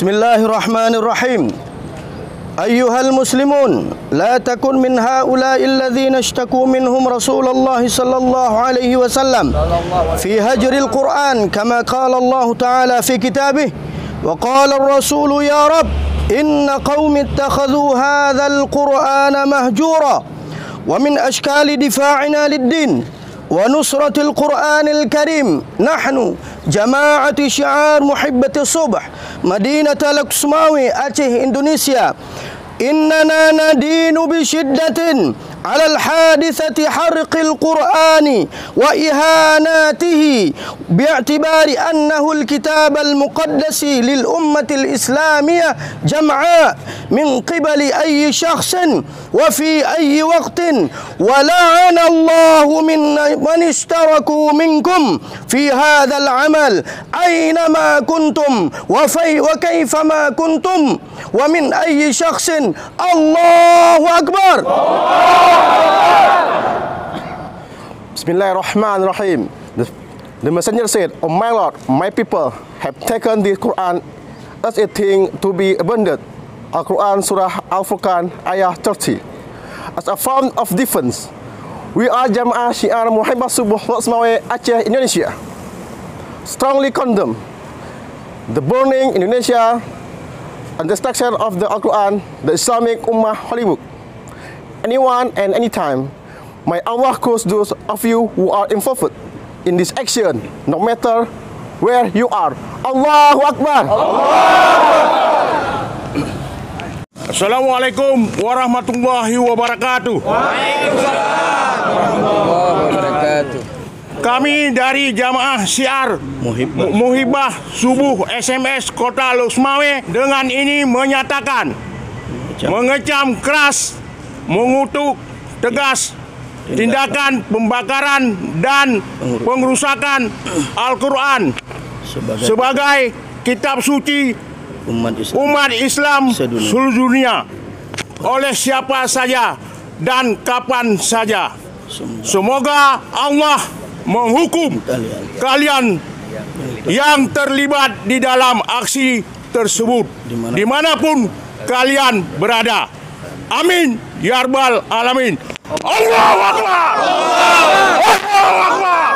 Bismillahirrahmanirrahim. Ayyuhal muslimun, la takun min haula'i alladhina ishtaku minhum Rasulullah sallallahu alaihi wasallam fi hajril Qur'an kama qala Allah Ta'ala fi kitabih wa qala ar-rasul ya Rabb inna qaumi ittakhadhu hadzal Qur'ana mahjura wa min ashkali difa'ina lid-din wa nusratil Qur'anil Karim nahnu jama'ati syiar muhibbati subh Madinah Laksmawi Aceh Indonesia innana nadinu bisyiddatin ala al-hadithati harqil Qur'ani wa ihanatihi bi'tibari annahu al-kitab al-muqaddasi lil ummati al-islamiyah jam'a min qibali ayyi shakhsin wa fi ayyi waqtin wa la'ana Allahu man ishtaraku minkum fi hadha al-amal aynama kuntum wa kayfama kuntum wa min ayyi shakhsin. Allahu Akbar. Bismillahirrahmanirrahim. The messenger said, "Oh my Lord, my people have taken the Quran as a thing to be abandoned." Al-Quran Surah Al-Furqan Ayah 30. As a form of defense, we are Jamaah Syiar Muhibbah Subuh Laksmawi Aceh Indonesia strongly condemn the burning Indonesia and destruction of the Al-Quran, the Islamic Ummah Hollywood. Anyone and anytime, may Allah curse those of you who are involved in this action, no matter where you are. Allahu Akbar. Assalamualaikum warahmatullahi wabarakatuh. Waalaikumsalam warahmatullahi wabarakatuh. Kami dari Jamaah Syiar Muhibbah Subuh SMS Kota Laksmawi dengan ini menyatakan mengecam keras, mengutuk tegas tindakan pembakaran dan pengerusakan Al-Quran sebagai kitab suci umat Islam seluruh dunia oleh siapa saja dan kapan saja. Semoga Allah menghukum kalian yang terlibat di dalam aksi tersebut dimanapun kalian berada. Amin ya rabbal alamin. Allahu Akbar. Allahu Akbar.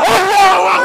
Allahu Akbar.